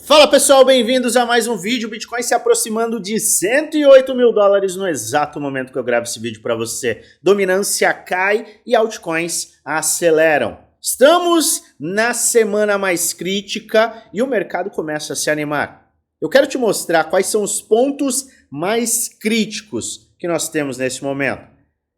Fala pessoal, bem-vindos a mais um vídeo. O Bitcoin se aproximando de 108 mil dólares no exato momento que eu gravo esse vídeo para você. Dominância cai e altcoins aceleram. Estamos na semana mais crítica e o mercado começa a se animar. Eu quero te mostrar quais são os pontos mais críticos que nós temos nesse momento.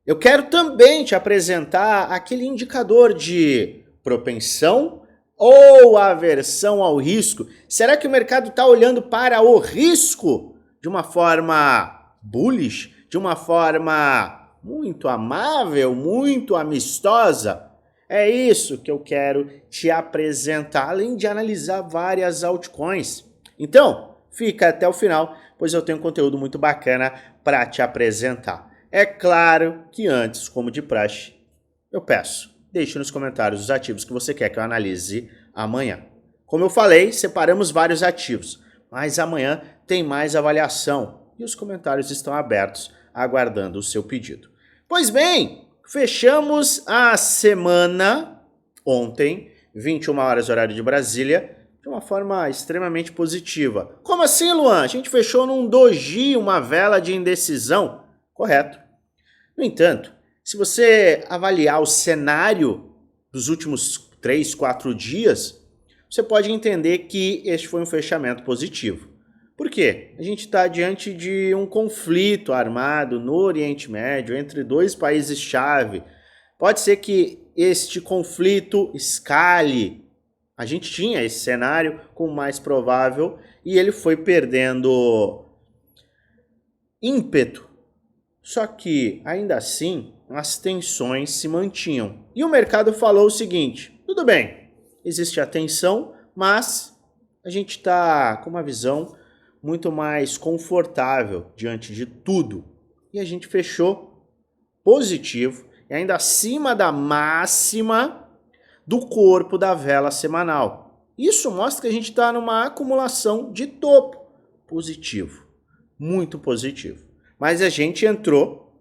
Eu quero também te apresentar aquele indicador de propensão ou aversão ao risco. Será que o mercado está olhando para o risco de uma forma bullish, de uma forma muito amável, muito amistosa? É isso que eu quero te apresentar, além de analisar várias altcoins. Então, fica até o final, pois eu tenho um conteúdo muito bacana para te apresentar. É claro que antes, como de praxe, eu peço, deixe nos comentários os ativos que você quer que eu analise amanhã. Como eu falei, separamos vários ativos, mas amanhã tem mais avaliação e os comentários estão abertos, aguardando o seu pedido. Pois bem, fechamos a semana ontem, 21 horas horário de Brasília, de uma forma extremamente positiva. Como assim, Luan? A gente fechou num doji, uma vela de indecisão? Correto. No entanto, se você avaliar o cenário dos últimos 3, 4 dias, você pode entender que este foi um fechamento positivo. Por quê? A gente está diante de um conflito armado no Oriente Médio entre dois países-chave. Pode ser que este conflito escale. A gente tinha esse cenário como mais provável e ele foi perdendo ímpeto. Só que, ainda assim, as tensões se mantinham. E o mercado falou o seguinte: tudo bem, existe a tensão, mas a gente está com uma visão muito mais confortável diante de tudo. E a gente fechou positivo e ainda acima da máxima do corpo da vela semanal. Isso mostra que a gente está numa acumulação de topo positivo, muito positivo. Mas a gente entrou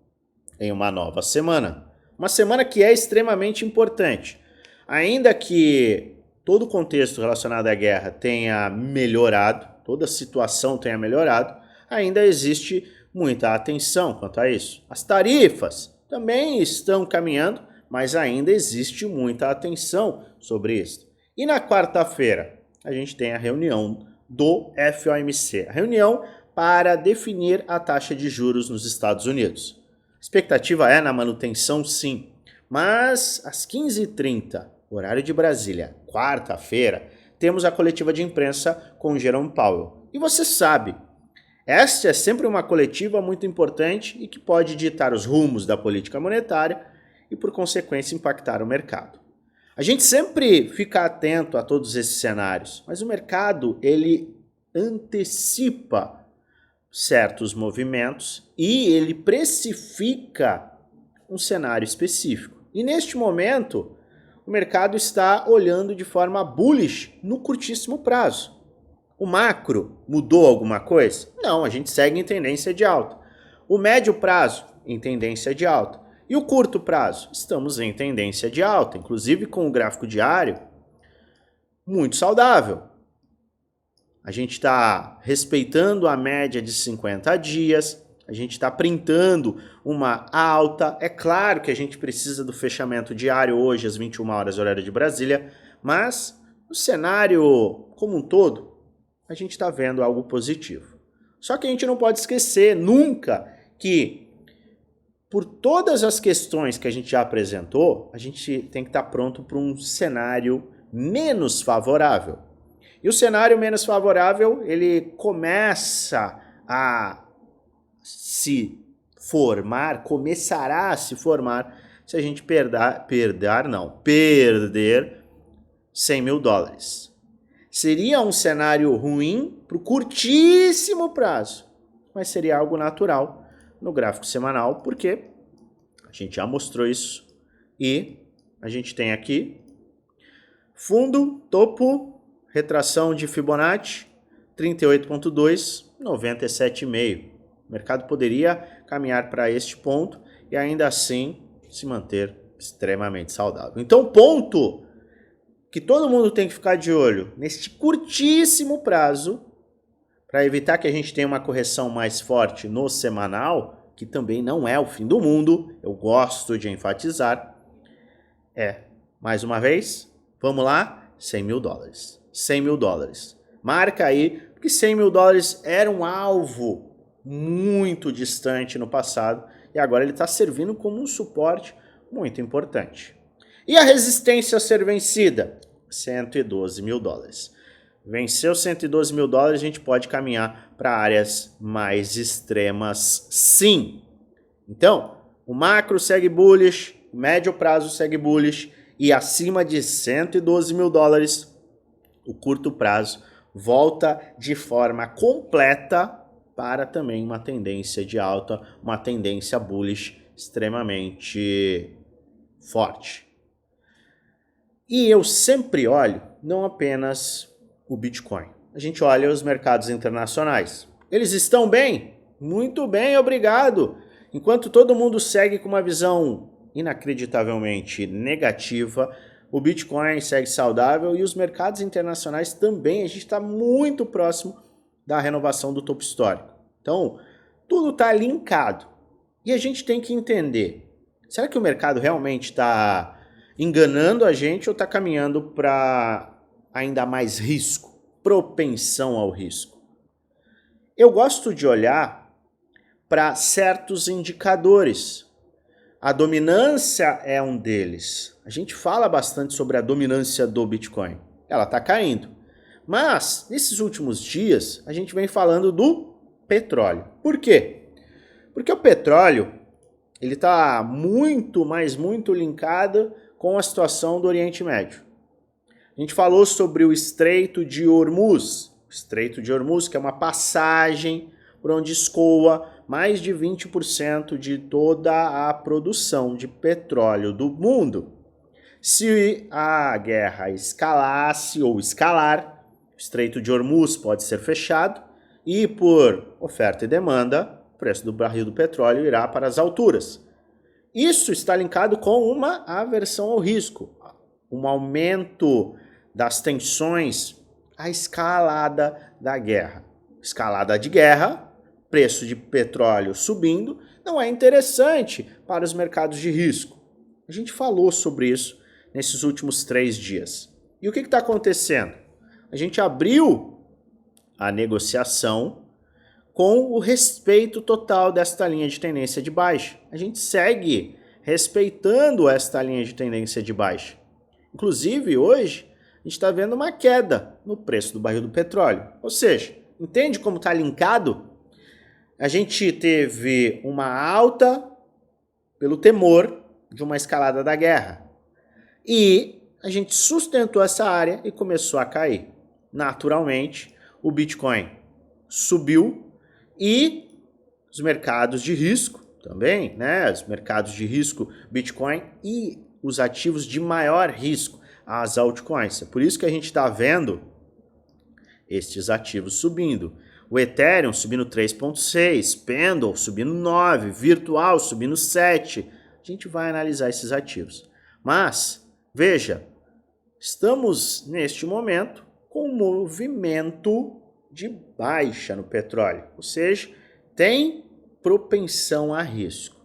em uma nova semana. Uma semana que é extremamente importante. Ainda que todo o contexto relacionado à guerra tenha melhorado, toda a situação tenha melhorado, ainda existe muita atenção quanto a isso. As tarifas também estão caminhando, mas ainda existe muita atenção sobre isso. E na quarta-feira, a gente tem a reunião do FOMC. A reunião para definir a taxa de juros nos Estados Unidos. A expectativa é na manutenção, sim, mas às 15h30, horário de Brasília, quarta-feira, temos a coletiva de imprensa com Jerome Powell. E você sabe, esta é sempre uma coletiva muito importante e que pode ditar os rumos da política monetária e, por consequência, impactar o mercado. A gente sempre fica atento a todos esses cenários, mas o mercado, ele antecipa certos movimentos e ele precifica um cenário específico. E neste momento, o mercado está olhando de forma bullish no curtíssimo prazo. O macro mudou alguma coisa? Não, a gente segue em tendência de alta. O médio prazo, em tendência de alta. E o curto prazo? Estamos em tendência de alta, inclusive com o gráfico diário muito saudável. A gente está respeitando a média de 50 dias, a gente está printando uma alta. É claro que a gente precisa do fechamento diário hoje às 21 horas horário de Brasília, mas no cenário como um todo, a gente está vendo algo positivo. Só que a gente não pode esquecer nunca que, por todas as questões que a gente já apresentou, a gente tem que estar pronto para um cenário menos favorável. E o cenário menos favorável, ele começa a se formar, começará a se formar se a gente perder 100 mil dólares. Seria um cenário ruim para o curtíssimo prazo, mas seria algo natural no gráfico semanal, porque a gente já mostrou isso e a gente tem aqui fundo, topo, retração de Fibonacci, 38,2, 97,5. O mercado poderia caminhar para este ponto e ainda assim se manter extremamente saudável. Então, ponto que todo mundo tem que ficar de olho neste curtíssimo prazo, para evitar que a gente tenha uma correção mais forte no semanal, que também não é o fim do mundo, eu gosto de enfatizar, mais uma vez, vamos lá, 100 mil dólares. 100 mil dólares. Marca aí, porque 100 mil dólares era um alvo muito distante no passado e agora ele está servindo como um suporte muito importante. E a resistência a ser vencida? 112 mil dólares. Venceu 112 mil dólares, a gente pode caminhar para áreas mais extremas, sim. Então, o macro segue bullish, o médio prazo segue bullish e acima de 112 mil dólares, o curto prazo volta de forma completa para também uma tendência de alta, uma tendência bullish extremamente forte. E eu sempre olho não apenas o Bitcoin. A gente olha os mercados internacionais. Eles estão bem? Muito bem, obrigado. Enquanto todo mundo segue com uma visão inacreditavelmente negativa, o Bitcoin segue saudável e os mercados internacionais também. A gente está muito próximo da renovação do topo histórico. Então, tudo está linkado. E a gente tem que entender, será que o mercado realmente está enganando a gente ou está caminhando para ainda mais risco, propensão ao risco? Eu gosto de olhar para certos indicadores. A dominância é um deles. A gente fala bastante sobre a dominância do Bitcoin. Ela está caindo. Mas, nesses últimos dias, a gente vem falando do petróleo. Por quê? Porque o petróleo ele está muito linkado com a situação do Oriente Médio. A gente falou sobre o Estreito de Hormuz. O Estreito de Hormuz, que é uma passagem por onde escoa mais de 20% de toda a produção de petróleo do mundo. Se a guerra escalasse ou escalar, o Estreito de Hormuz pode ser fechado e, por oferta e demanda, o preço do barril do petróleo irá para as alturas. Isso está linkado com uma aversão ao risco, um aumento das tensões, a escalada da guerra. Escalada de guerra, preço de petróleo subindo, não é interessante para os mercados de risco. A gente falou sobre isso nesses últimos 3 dias. E o que está acontecendo? A gente abriu a negociação com o respeito total desta linha de tendência de baixa. A gente segue respeitando esta linha de tendência de baixa. Inclusive, hoje, a gente está vendo uma queda no preço do barril do petróleo. Ou seja, entende como está linkado? A gente teve uma alta pelo temor de uma escalada da guerra. E a gente sustentou essa área e começou a cair. Naturalmente, o Bitcoin subiu e os mercados de risco também, né? Os mercados de risco, Bitcoin e os ativos de maior risco, as altcoins. É por isso que a gente está vendo estes ativos subindo. O Ethereum subindo 3,6, Pendle subindo 9, Virtual subindo 7. A gente vai analisar esses ativos. Mas, veja, estamos neste momento com um movimento de baixa no petróleo. Ou seja, tem propensão a risco.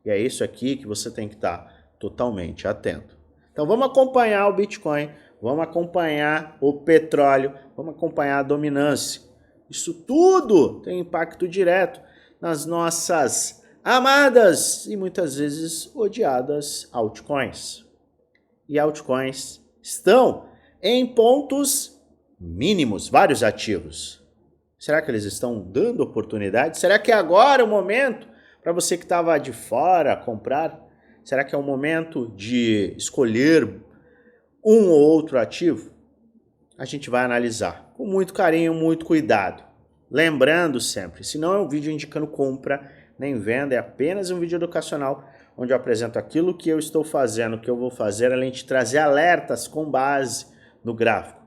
E é isso aqui que você tem que estar totalmente atento. Então vamos acompanhar o Bitcoin, vamos acompanhar o petróleo, vamos acompanhar a dominância. Isso tudo tem impacto direto nas nossas amadas e muitas vezes odiadas altcoins. E altcoins estão em pontos mínimos, vários ativos. Será que eles estão dando oportunidade? Será que é agora o momento para você que estava de fora comprar? Será que é o momento de escolher um ou outro ativo? A gente vai analisar com muito carinho, muito cuidado. Lembrando sempre, se não é um vídeo indicando compra nem venda, é apenas um vídeo educacional onde eu apresento aquilo que eu estou fazendo, o que eu vou fazer, além de trazer alertas com base no gráfico.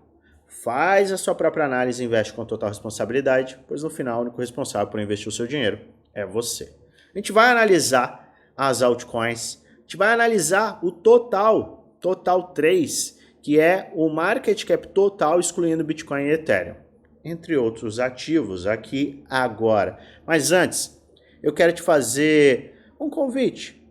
Faz a sua própria análise e investe com total responsabilidade, pois no final o único responsável por investir o seu dinheiro é você. A gente vai analisar as altcoins, a gente vai analisar o Total 3, que é o market cap total excluindo Bitcoin e Ethereum, entre outros ativos aqui agora. Mas antes, eu quero te fazer um convite.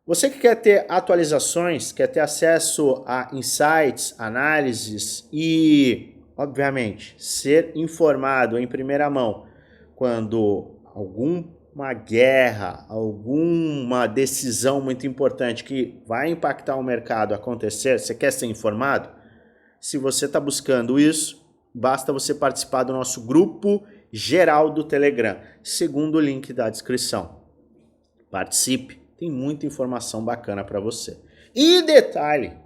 Você que quer ter atualizações, quer ter acesso a insights, análises e, obviamente, ser informado em primeira mão quando alguma guerra, alguma decisão muito importante que vai impactar o mercado acontecer, você quer ser informado? Se você está buscando isso, basta você participar do nosso grupo geral do Telegram, segundo o link da descrição. Participe, tem muita informação bacana para você. E detalhe,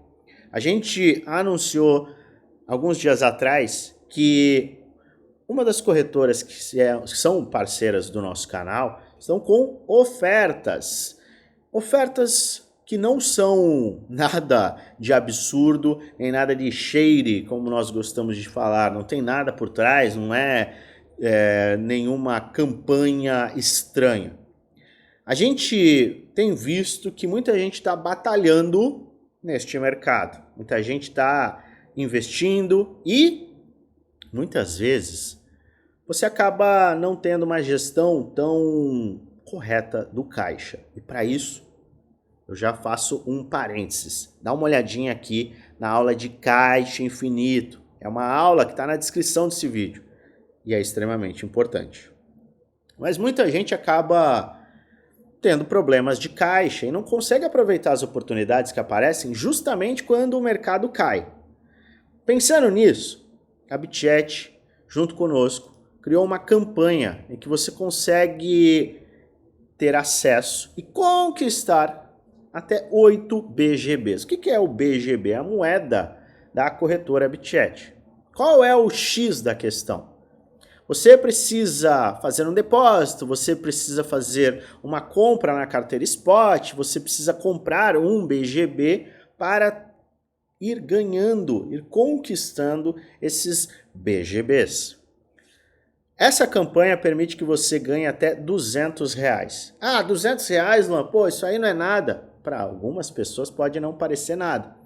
a gente anunciou alguns dias atrás que uma das corretoras que são parceiras do nosso canal estão com ofertas. Ofertas que não são nada de absurdo, nem nada de shady, como nós gostamos de falar. Não tem nada por trás, não é nenhuma campanha estranha. A gente tem visto que muita gente está batalhando neste mercado. Muita gente está investindo e, muitas vezes, você acaba não tendo uma gestão tão correta do caixa. E para isso, eu já faço um parênteses. Dá uma olhadinha aqui na aula de caixa infinito. É uma aula que está na descrição desse vídeo e é extremamente importante. Mas muita gente acaba tendo problemas de caixa e não consegue aproveitar as oportunidades que aparecem justamente quando o mercado cai. Pensando nisso, a BitChat, junto conosco, criou uma campanha em que você consegue ter acesso e conquistar até 8 BGBs. O que é o BGB? É a moeda da corretora BitChat. Qual é o X da questão? Você precisa fazer um depósito, você precisa fazer uma compra na carteira Spot, você precisa comprar um BGB para ir ganhando, ir conquistando esses BGBs. Essa campanha permite que você ganhe até R$200. Ah, R$200, Luan? Pô, isso aí não é nada. Para algumas pessoas pode não parecer nada.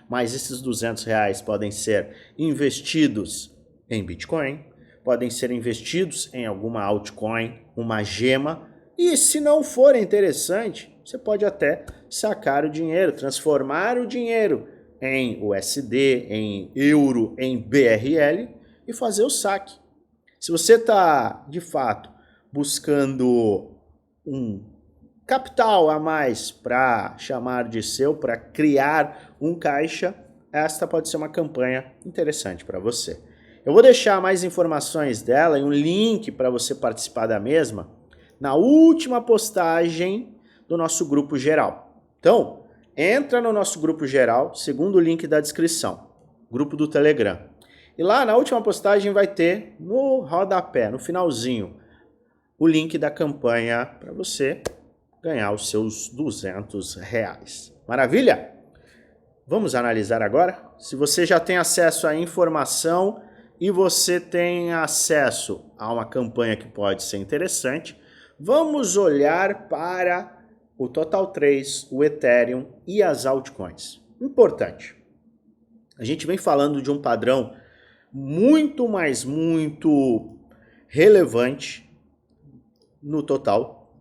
Mas esses R$200 podem ser investidos em Bitcoin, podem ser investidos em alguma altcoin, uma gema. E se não for interessante, você pode até sacar o dinheiro, transformar o dinheiro em USD, em euro, em BRL e fazer o saque. Se você está, de fato, buscando um capital a mais para chamar de seu, para criar um caixa, esta pode ser uma campanha interessante para você. Eu vou deixar mais informações dela e um link para você participar da mesma na última postagem do nosso grupo geral. Então, entra no nosso grupo geral, segundo o link da descrição, grupo do Telegram. E lá na última postagem vai ter no rodapé, no finalzinho, o link da campanha para você ganhar os seus R$200. Maravilha? Vamos analisar agora? Se você já tem acesso à informação e você tem acesso a uma campanha que pode ser interessante, vamos olhar para o Total 3, o Ethereum e as altcoins. Importante. A gente vem falando de um padrão muito relevante no Total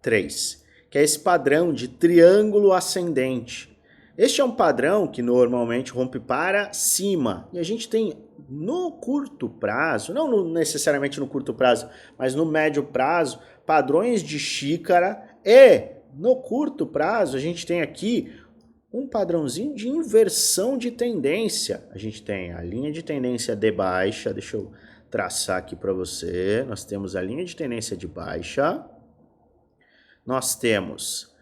3, que é esse padrão de triângulo ascendente. Este é um padrão que normalmente rompe para cima e a gente tem no curto prazo, não necessariamente no curto prazo, mas no médio prazo, padrões de xícara e no curto prazo a gente tem aqui um padrãozinho de inversão de tendência. A gente tem a linha de tendência de baixa, deixa eu traçar aqui para você. Nós temos a linha de tendência de baixa. Nós temos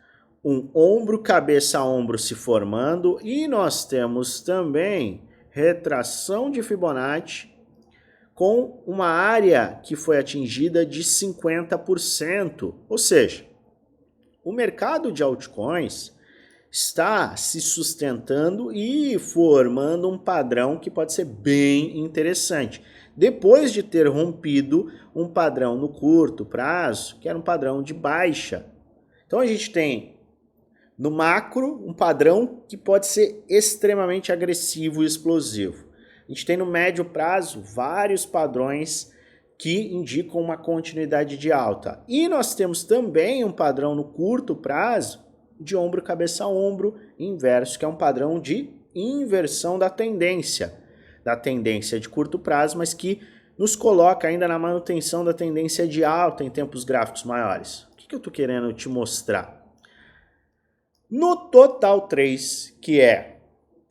um ombro, cabeça a ombro se formando e nós temos também retração de Fibonacci com uma área que foi atingida de 50%. Ou seja, o mercado de altcoins está se sustentando e formando um padrão que pode ser bem interessante. Depois de ter rompido um padrão no curto prazo, que era um padrão de baixa. Então a gente tem No macro, um padrão que pode ser extremamente agressivo e explosivo. A gente tem no médio prazo vários padrões que indicam uma continuidade de alta. E nós temos também um padrão no curto prazo de ombro, cabeça, ombro inverso, que é um padrão de inversão da tendência de curto prazo, mas que nos coloca ainda na manutenção da tendência de alta em tempos gráficos maiores. O que eu estou querendo te mostrar? No Total 3, que é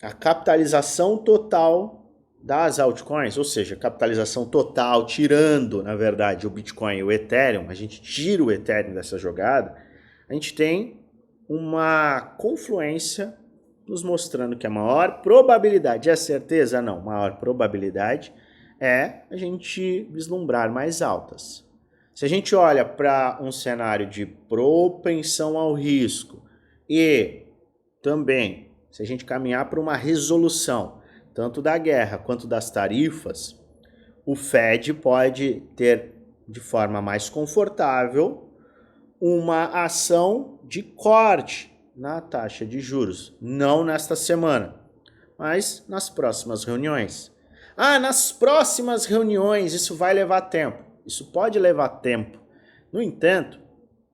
a capitalização total das altcoins, ou seja, capitalização total, tirando, na verdade, o Bitcoin e o Ethereum, a gente tira o Ethereum dessa jogada, a gente tem uma confluência nos mostrando que a maior probabilidade, é certeza? Não, maior probabilidade é a gente vislumbrar mais altas. Se a gente olha para um cenário de propensão ao risco, e também, se a gente caminhar para uma resolução, tanto da guerra quanto das tarifas, o Fed pode ter, de forma mais confortável, uma ação de corte na taxa de juros. Não nesta semana, mas nas próximas reuniões. Nas próximas reuniões isso vai levar tempo. Isso pode levar tempo. No entanto,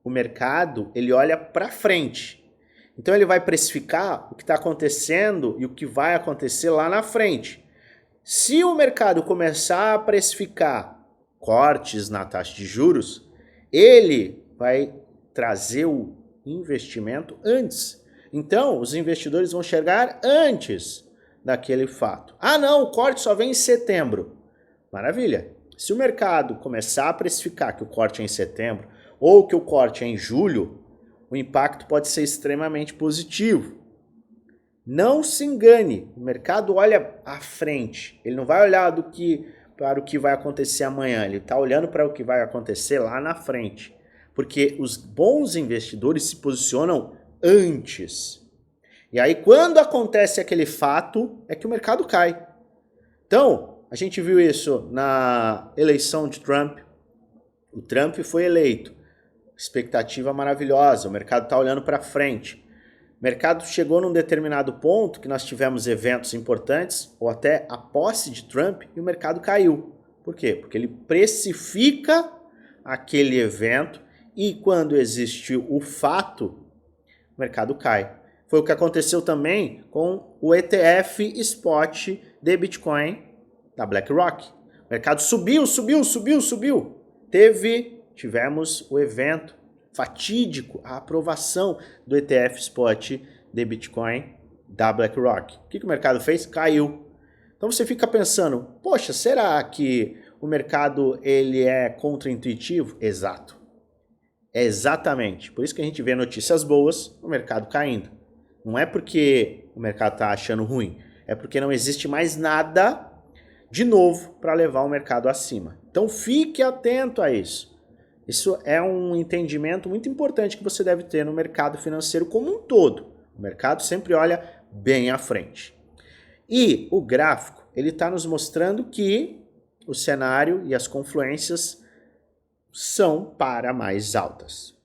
o mercado ele olha para frente. Então ele vai precificar o que está acontecendo e o que vai acontecer lá na frente. Se o mercado começar a precificar cortes na taxa de juros, ele vai trazer o investimento antes. Então os investidores vão chegar antes daquele fato. Não, o corte só vem em setembro. Maravilha. Se o mercado começar a precificar que o corte é em setembro ou que o corte é em julho, o impacto pode ser extremamente positivo. Não se engane, o mercado olha à frente, ele não vai olhar para o que vai acontecer amanhã, ele está olhando para o que vai acontecer lá na frente, porque os bons investidores se posicionam antes. E aí quando acontece aquele fato, é que o mercado cai. Então, a gente viu isso na eleição de Trump, o Trump foi eleito. Expectativa maravilhosa, o mercado está olhando para frente. O mercado chegou num determinado ponto que nós tivemos eventos importantes, ou até a posse de Trump, e o mercado caiu. Por quê? Porque ele precifica aquele evento e quando existe o fato, o mercado cai. Foi o que aconteceu também com o ETF Spot de Bitcoin da BlackRock. O mercado subiu. Tivemos o evento fatídico, a aprovação do ETF Spot de Bitcoin da BlackRock. O que o mercado fez? Caiu. Então você fica pensando, poxa, será que o mercado ele é contraintuitivo? Exato. É exatamente. Por isso que a gente vê notícias boas, o mercado caindo. Não é porque o mercado está achando ruim, é porque não existe mais nada de novo para levar o mercado acima. Então fique atento a isso. Isso é um entendimento muito importante que você deve ter no mercado financeiro como um todo. O mercado sempre olha bem à frente. E o gráfico, ele está nos mostrando que o cenário e as confluências são para mais altas.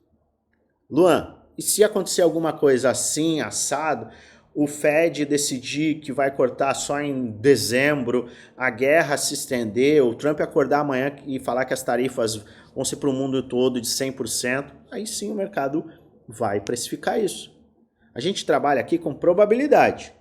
Luan, e se acontecer alguma coisa assim, assado, o Fed decidir que vai cortar só em dezembro, a guerra se estender, o Trump acordar amanhã e falar que as tarifas vão ser para o mundo todo de 100%, aí sim o mercado vai precificar isso. A gente trabalha aqui com probabilidade.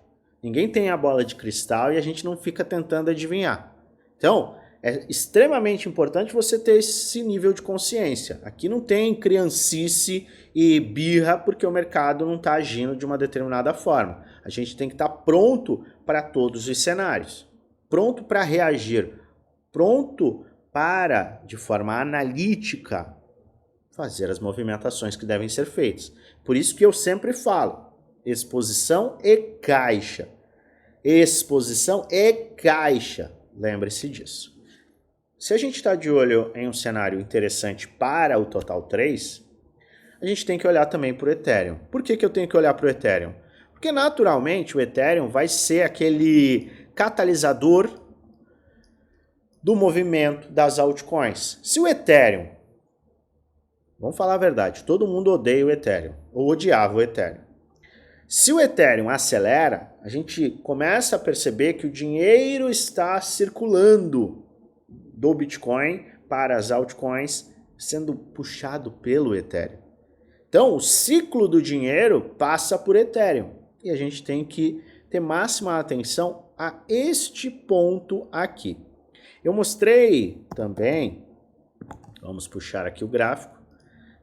Ninguém tem a bola de cristal e a gente não fica tentando adivinhar. Então, é extremamente importante você ter esse nível de consciência. Aqui não tem criancice e birra porque o mercado não está agindo de uma determinada forma. A gente tem que estar pronto para todos os cenários. Pronto para reagir. Pronto para, de forma analítica, fazer as movimentações que devem ser feitas. Por isso que eu sempre falo, exposição e caixa. Exposição e caixa. Lembre-se disso. Se a gente está de olho em um cenário interessante para o Total 3, a gente tem que olhar também para o Ethereum. Por que eu tenho que olhar para o Ethereum? Porque naturalmente o Ethereum vai ser aquele catalisador do movimento das altcoins. Se o Ethereum, vamos falar a verdade, todo mundo odeia o Ethereum, ou odiava o Ethereum. Se o Ethereum acelera, a gente começa a perceber que o dinheiro está circulando do Bitcoin para as altcoins, sendo puxado pelo Ethereum. Então, o ciclo do dinheiro passa por Ethereum e a gente tem que ter máxima atenção a este ponto aqui. Eu mostrei também, vamos puxar aqui o gráfico,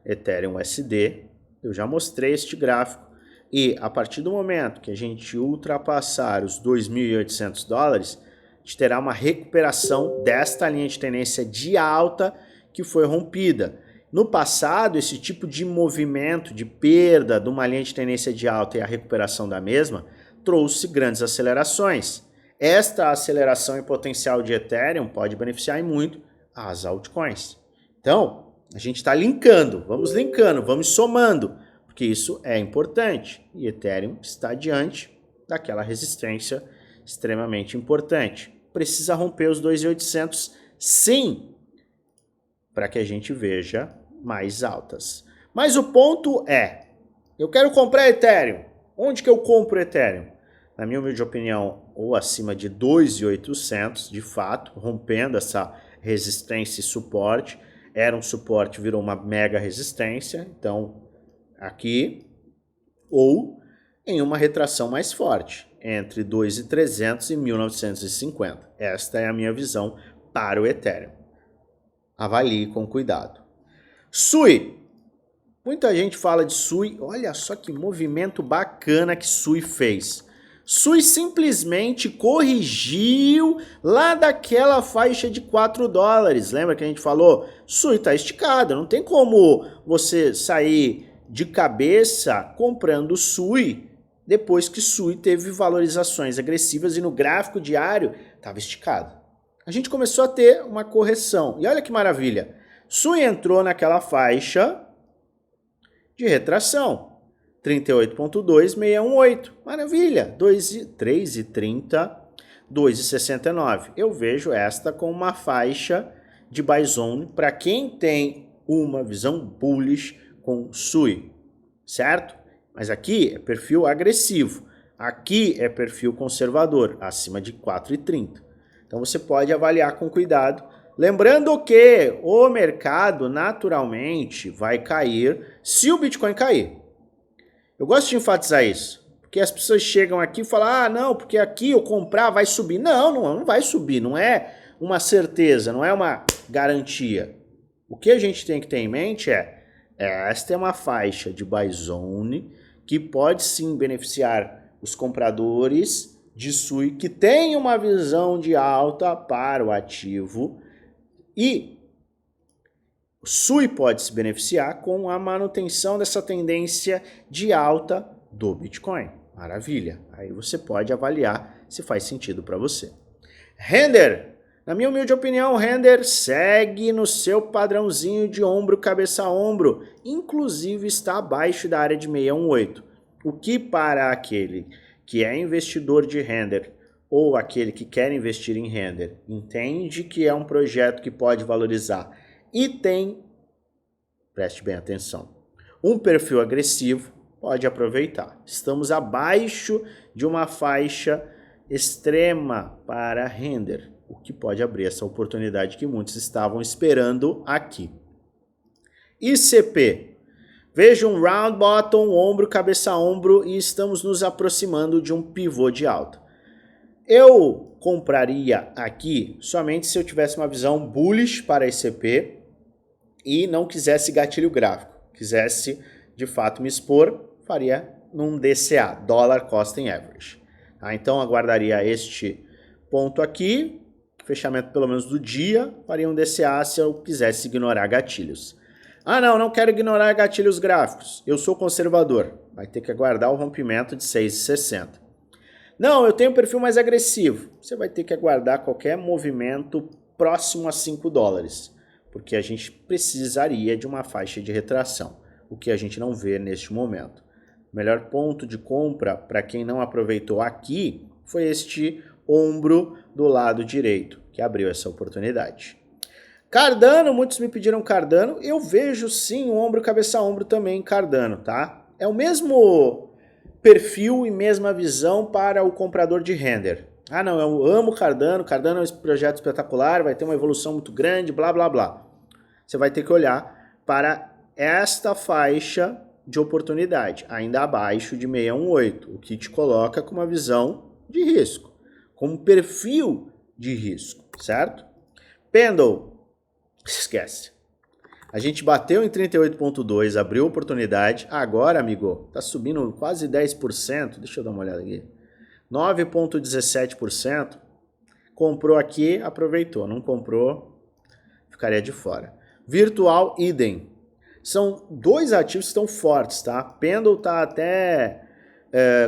Ethereum USD, eu já mostrei este gráfico e a partir do momento que a gente ultrapassar os 2.800 dólares, a gente terá uma recuperação desta linha de tendência de alta que foi rompida. No passado, esse tipo de movimento de perda de uma linha de tendência de alta e a recuperação da mesma trouxe grandes acelerações. Esta aceleração em potencial de Ethereum pode beneficiar em muito as altcoins. Então, a gente está linkando, vamos somando, porque isso é importante. E Ethereum está diante daquela resistência extremamente importante. Precisa romper os 2.800, sim, para que a gente veja mais altas. Mas o ponto é, eu quero comprar Ethereum. Onde que eu compro Ethereum? Na minha humilde opinião, ou acima de 2.800, de fato, rompendo essa resistência e suporte. Era um suporte, virou uma mega resistência, então aqui, ou em uma retração mais forte, entre 2.300 e 1.950. Esta é a minha visão para o Ethereum. Avalie com cuidado. Sui. Muita gente fala de Sui. Olha só que movimento bacana que Sui fez. Sui simplesmente corrigiu lá daquela faixa de 4 dólares. Lembra que a gente falou? Sui está esticado. Não tem como você sair de cabeça comprando Sui depois que Sui teve valorizações agressivas e no gráfico diário estava esticado. A gente começou a ter uma correção. E olha que maravilha. Sui entrou naquela faixa de retração. 38.2618. Maravilha. 3,30, 2,69. Eu vejo esta como uma faixa de buy zone para quem tem uma visão bullish com Sui. Certo? Mas aqui é perfil agressivo. Aqui é perfil conservador, acima de 4,30. Então você pode avaliar com cuidado. Lembrando que o mercado naturalmente vai cair se o Bitcoin cair. Eu gosto de enfatizar isso, porque as pessoas chegam aqui e falam, ah, não, porque aqui eu comprar vai subir. Não vai subir, não é uma certeza, não é uma garantia. O que a gente tem que ter em mente esta é uma faixa de buy zone que pode sim beneficiar os compradores de Sui que tem uma visão de alta para o ativo e o Sui pode se beneficiar com a manutenção dessa tendência de alta do Bitcoin. Maravilha. Aí você pode avaliar se faz sentido para você. Render. Na minha humilde opinião, o Render segue no seu padrãozinho de ombro, cabeça a ombro. Inclusive está abaixo da área de 618. O que para aquele que é investidor de Render ou aquele que quer investir em Render, entende que é um projeto que pode valorizar e tem, preste bem atenção, um perfil agressivo, pode aproveitar. Estamos abaixo de uma faixa extrema para Render, o que pode abrir essa oportunidade que muitos estavam esperando aqui. ICP. Veja um round bottom, ombro, cabeça, ombro e estamos nos aproximando de um pivô de alta. Eu compraria aqui somente se eu tivesse uma visão bullish para ICP e não quisesse gatilho gráfico. Quisesse, de fato, me expor, faria num DCA, Dollar Cost Average. Tá? Então, aguardaria este ponto aqui, fechamento pelo menos do dia, faria um DCA se eu quisesse ignorar gatilhos. Ah, não quero ignorar gatilhos gráficos. Eu sou conservador. Vai ter que aguardar o rompimento de 6,60. Não, eu tenho um perfil mais agressivo. Você vai ter que aguardar qualquer movimento próximo a 5 dólares. Porque a gente precisaria de uma faixa de retração. O que a gente não vê neste momento. O melhor ponto de compra para quem não aproveitou aqui foi este ombro do lado direito, que abriu essa oportunidade. Cardano, muitos me pediram Cardano, eu vejo sim o ombro, cabeça, ombro também em Cardano, tá? É o mesmo perfil e mesma visão para o comprador de render. Ah, não, eu amo Cardano, Cardano é um projeto espetacular, vai ter uma evolução muito grande, blá, blá, blá. Você vai ter que olhar para esta faixa de oportunidade, ainda abaixo de 618, o que te coloca com uma visão de risco, com um perfil de risco, certo? Pendle, esquece. A gente bateu em 38,2, abriu oportunidade, agora, amigo, tá subindo quase 10%, deixa eu dar uma olhada aqui, 9,17%, comprou aqui, aproveitou, não comprou, ficaria de fora. Virtual, idem. São dois ativos que estão fortes, tá? Pendle está até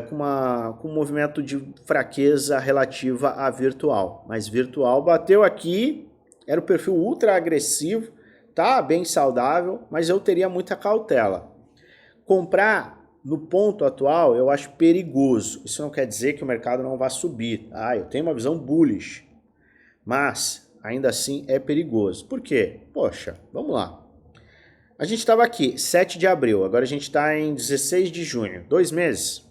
com um movimento de fraqueza relativa a virtual. Mas virtual bateu aqui, era o perfil ultra agressivo, tá bem saudável, mas eu teria muita cautela. Comprar no ponto atual eu acho perigoso. Isso não quer dizer que o mercado não vai subir. Ah, eu tenho uma visão bullish, mas ainda assim é perigoso. Por quê? Poxa, vamos lá. A gente estava aqui, 7 de abril, agora a gente está em 16 de junho. 2 meses,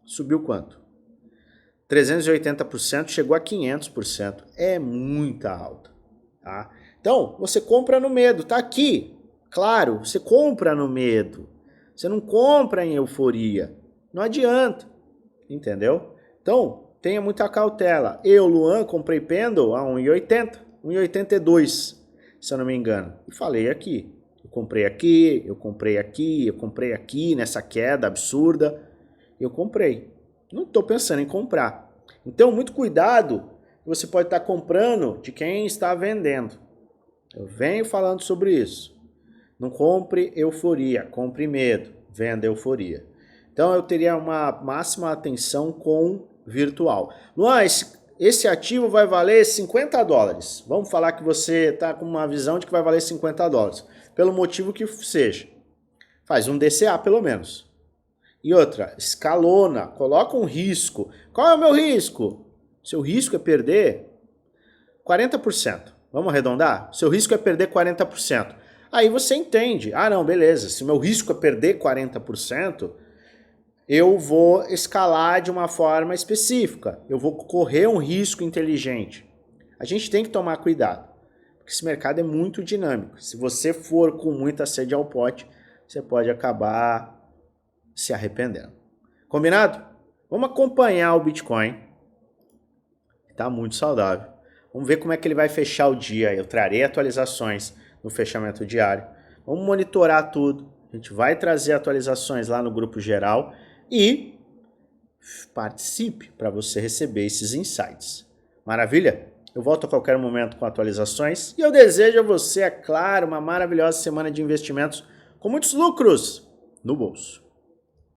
subiu quanto? 380%, chegou a 500%. É muita alta. Tá? Então, você compra no medo, tá aqui. Claro, você compra no medo. Você não compra em euforia. Não adianta, entendeu? Então, tenha muita cautela. Eu, Luan, comprei Pendle a 1,80, 1,82, se eu não me engano. E falei aqui. Eu comprei aqui, eu comprei aqui, eu comprei aqui, nessa queda absurda. Eu comprei. Não estou pensando em comprar. Então, muito cuidado. Você pode estar comprando de quem está vendendo. Eu venho falando sobre isso. Não compre euforia, compre medo, venda euforia. Então, eu teria uma máxima atenção com virtual. Luan, esse ativo vai valer 50 dólares. Vamos falar que você está com uma visão de que vai valer 50 dólares. Pelo motivo que seja. Faz um DCA pelo menos. E outra, escalona, coloca um risco. Qual é o meu risco? Seu risco é perder 40%. Vamos arredondar? Seu risco é perder 40%. Aí você entende. Ah, não, beleza. Se o meu risco é perder 40%, eu vou escalar de uma forma específica. Eu vou correr um risco inteligente. A gente tem que tomar cuidado. Porque esse mercado é muito dinâmico. Se você for com muita sede ao pote, você pode acabar se arrependendo. Combinado? Vamos acompanhar o Bitcoin. Está muito saudável. Vamos ver como é que ele vai fechar o dia. Eu trarei atualizações no fechamento diário. Vamos monitorar tudo. A gente vai trazer atualizações lá no grupo geral e participe para você receber esses insights. Maravilha? Eu volto a qualquer momento com atualizações e eu desejo a você, é claro, uma maravilhosa semana de investimentos com muitos lucros no bolso.